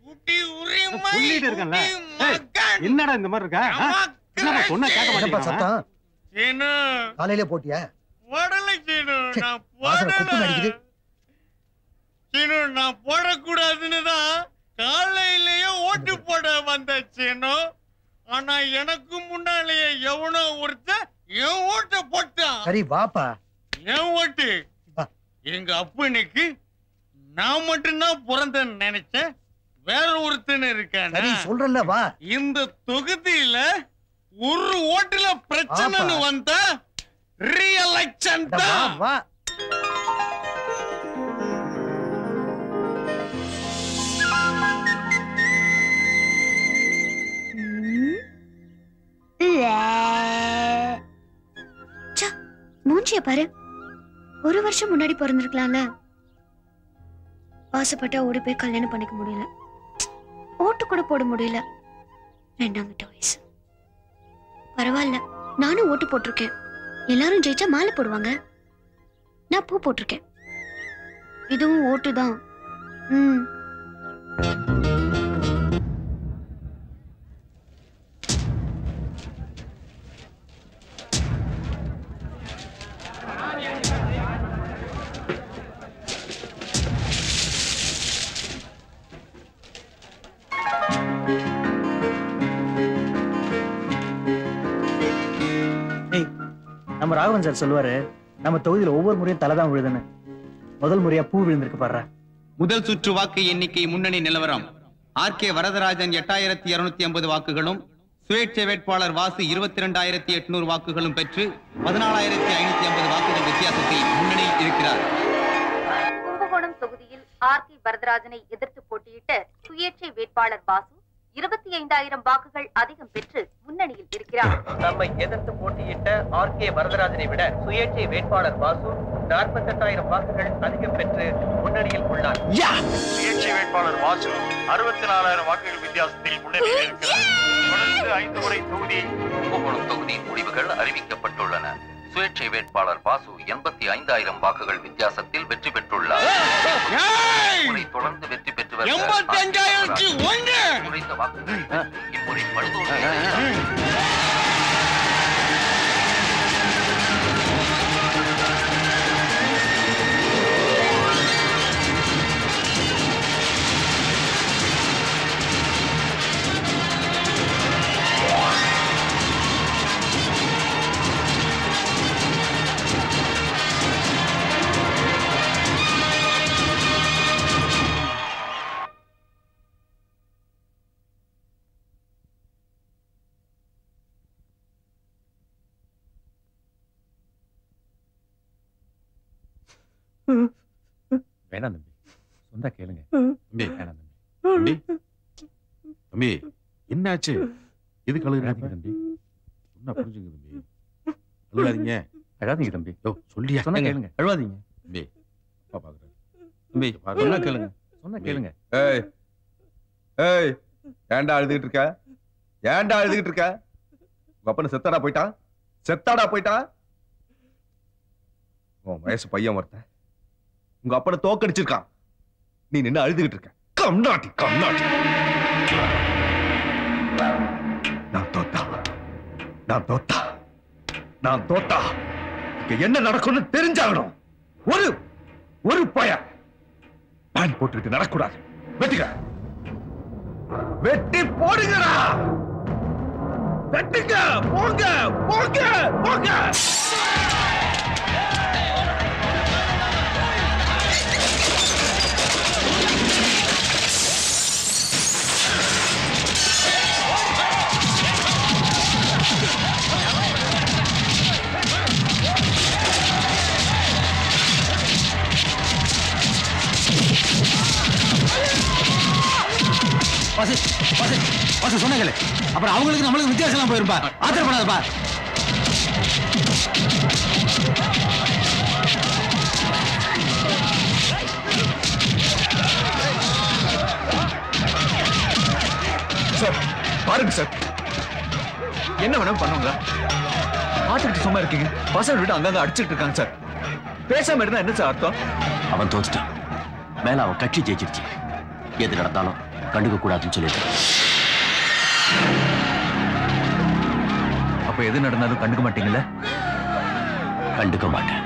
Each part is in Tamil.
சொல்லிட்டு இருக்கேன்ல. என்னடா இந்த மாதிரி இருக்கா? என்னடா சொன்னா கேட்க மாட்டேங்கிறா? சத்தம். சீனு காலையில போட்டியா? போடல சீனு, நான் வாசனை குத்து போடல. அடிக்குது. சீனு நான் போடக்கூடாதுன்னு தான் காலையிலேயே ஓட்டு போட வந்த சீனு. ஆனா எனக்கு முன்னாலேயே எவனோ ஒருத்தன் என் ஓட்ட போட்டான். சரி வாப்பா. என் ஓட்டு எங்க அப்பனுக்கு நான் மட்டும்தான் பிறந்தேன்னு நினைச்சேன். வேற ஒருத்தன் இருக்கான. சரி சொல்றல வா. இந்த தொகுதியில ஒரு ஓட்டுல பிரச்சனைன்னு வந்தா ரீஎலெக்ஷன் தான். வா. மூஞ்சிய பாரு. ஒரு வருஷம் முன்னாடி பிறந்திருக்கலாம்ல. ஆசைப்பட்டா ஓடி போய் கல்யாணம் பண்ணிக்க முடியல. ஓட்டு கூட போட முடியல. ரெண்டாங்கிட்ட வயசு. பரவாயில்ல, நானும் ஓட்டு போட்டிருக்கேன். எல்லாரும் ஜெயிச்சா மாலை போடுவாங்க. நான் பூ போட்டிருக்கேன். இதுவும் ஓட்டு தான். நம்ம ராகவன் சார் சொல்லுவாரு, நம்ம தொகுதியில ஒவ்வொரு முறையும் தலைதான் விழுதுன்னு. முதல் முறையா பூ விழுந்திருக்கு பாரு. முதல் சுற்று வாக்கு எண்ணிக்கை முன்னணி நிலவரம். ஆர்கே வரதராஜன் 8250 வாக்குகளும், சுயேட்சை வேட்பாளர் வாசு 22,800 வாக்குகளும் பெற்று 14,550 வாக்குகள் வித்தியாசத்தில் முன்னணியில் இருக்கிறார். கும்பகோணம் தொகுதியில் ஆர்கே வரதராஜனை எதிர்த்து போட்டியிட்ட சுயேட்சை வேட்பாளர் வாசு 25,000 வாக்குகள் அதிகம் பெற்று முன்னணியில் இருக்கிறார். நம்மை எதிர்த்து போட்டியிட்ட ஆர்கே வரதராஜனை விட சுயேட்சை வேட்பாளர் வாசு 48,000 வாக்குகள் அதிகம் பெற்று முன்னணியில் உள்ளார். சுயேட்சை வேட்பாளர் வாசு 64,000 வாக்குகள் வித்தியாசத்தில் முன்னணியில் இருக்கிறார். தொடர்ந்து 5 முறை தொகுதி கும்பகோணம் தொகுதி முடிவுகள் அறிவிக்கப்பட்டுள்ளன. சுயேட்சை வேட்பாளர் வாசு 85,000 வாக்குகள் வித்தியாசத்தில் வெற்றி பெற்றுள்ளார். தொடர்ந்து வெற்றி பெற்று குறைந்த வாக்குகள் இம்முறை படுதோல்வி. வேணாம் தம்பி, சொந்தா கேளுங்க. தம்பி வேணாம் தம்பி. தம்பி என்னாச்சு? எதுக்கு அழுகுறீங்க தம்பி? சொன்னா புரிஞ்சுங்க தம்பி. அழுகாதீங்க. அழாதீங்க தம்பி. சொல்லியா சொன்னா கேளுங்க. அழுவாதீங்க தம்பி. அப்பா பாக்குறேன் தம்பி. சொன்னா கேளுங்க. சொன்னா கேளுங்க. ஏய் ஏய், ஏன்டா அழுதுகிட்டு இருக்க? ஏன்டா அழுதுகிட்டு இருக்க? உங்க அப்பனை செத்தாடா போயிட்டான். செத்தாடா போயிட்டான். உன் வயசு பையன் ஒருத்தன் உங்க அப்பனை தோக்கடிச்சிருக்கான். நீ நின்று அழுதுகிட்டு இருக்க. கம்நாட்டி கம்நாட்டி. நான் தோத்தா, நான் தோத்தா, நான் தோத்தா. இங்க என்ன நடக்கும்னு தெரிஞ்சாகணும். ஒரு ஒரு பையன் பேன் போட்டுக்கிட்டு நடக்கூடாது. வெட்டுங்க, வெட்டி போடுங்கடா. வெட்டுங்க, போங்க போங்க போங்க. சொன்னீங்களே, அப்புறம் அவங்களுக்கு நம்மளுக்கு வித்தியாசம் போயிருப்பா. ஆத்திரப்படாதப்பா. சார் பாருங்க சார், என்ன வேணாலும் பண்ணுங்களா? பார்த்துக்கிட்டு சும்மா இருக்கீங்க. பசங்க விட்டு அங்கங்க அடிச்சுட்டு இருக்காங்க சார். பேசாம இருந்தா என்ன சார் அர்த்தம்? அவன் தோத்துட்டான். மேல அவன் கட்சி ஜெயிச்சிருச்சு. எது நடந்தாலும் கண்டுக்க கூடாதுன்னு சொல்லிட்டேன். அப்ப எது நடந்தாலும் கண்டுக்க மாட்டீங்கல்ல? கண்டுக்க மாட்டேன்.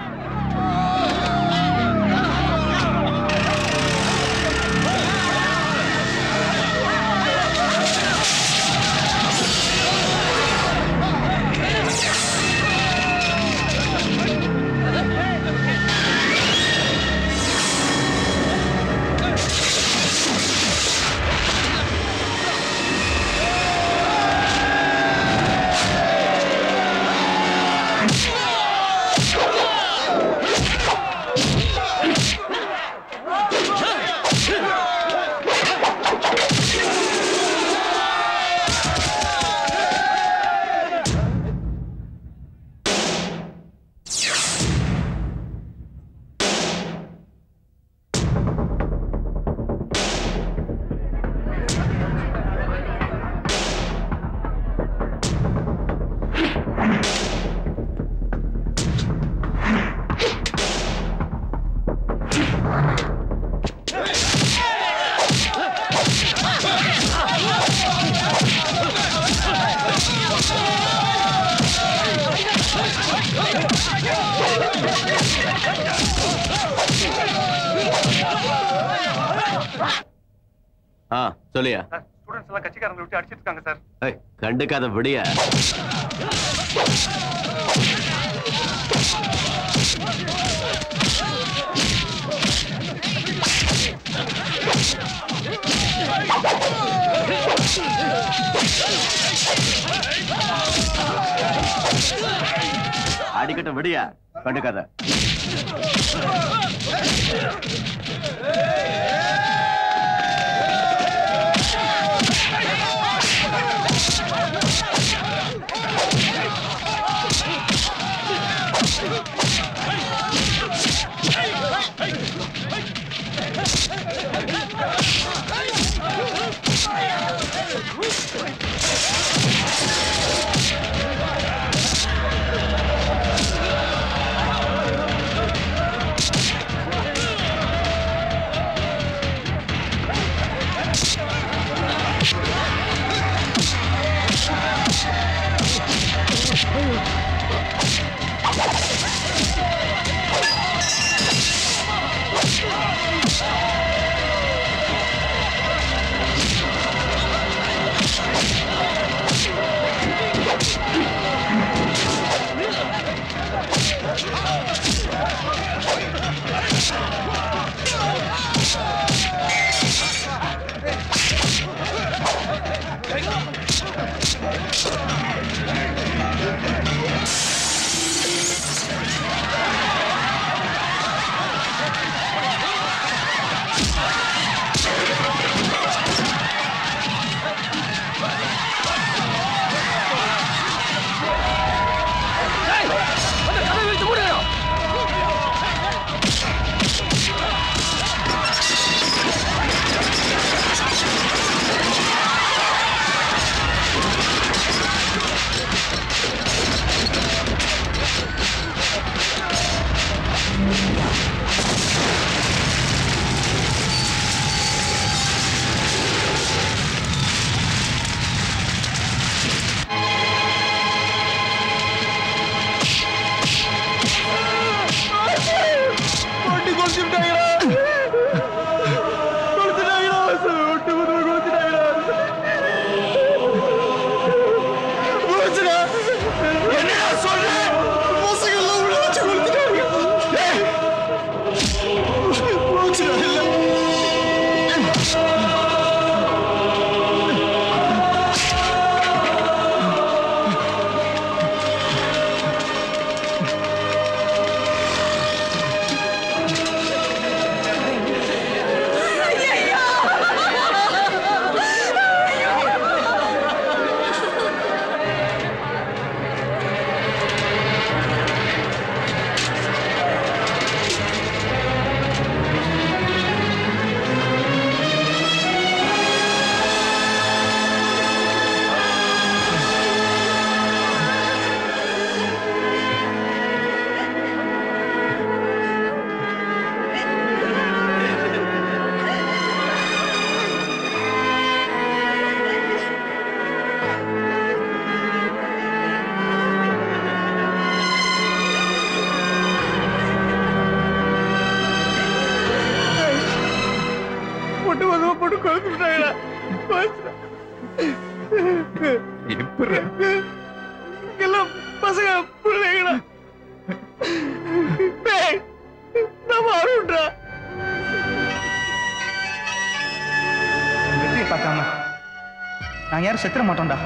சொல்லியா? ஸ்டூடண்ட்ஸ் எல்லாம் கட்சிக்காரங்களை விட்டு அடிச்சிட்டு இருக்காங்க சார். கண்டுக்காத விடிய. அடிக்கட்ட விடியா, கண்டுக்காத. போட்டு வதவ போட்டு கொளுத்துட்டாங்களா? எல்லாம் பசங்க பிள்ளைங்களா? நம்ம அருண்றா வெற்றியை பார்க்காம நாங்க யாரும் செத்துற மாட்டோம்டா.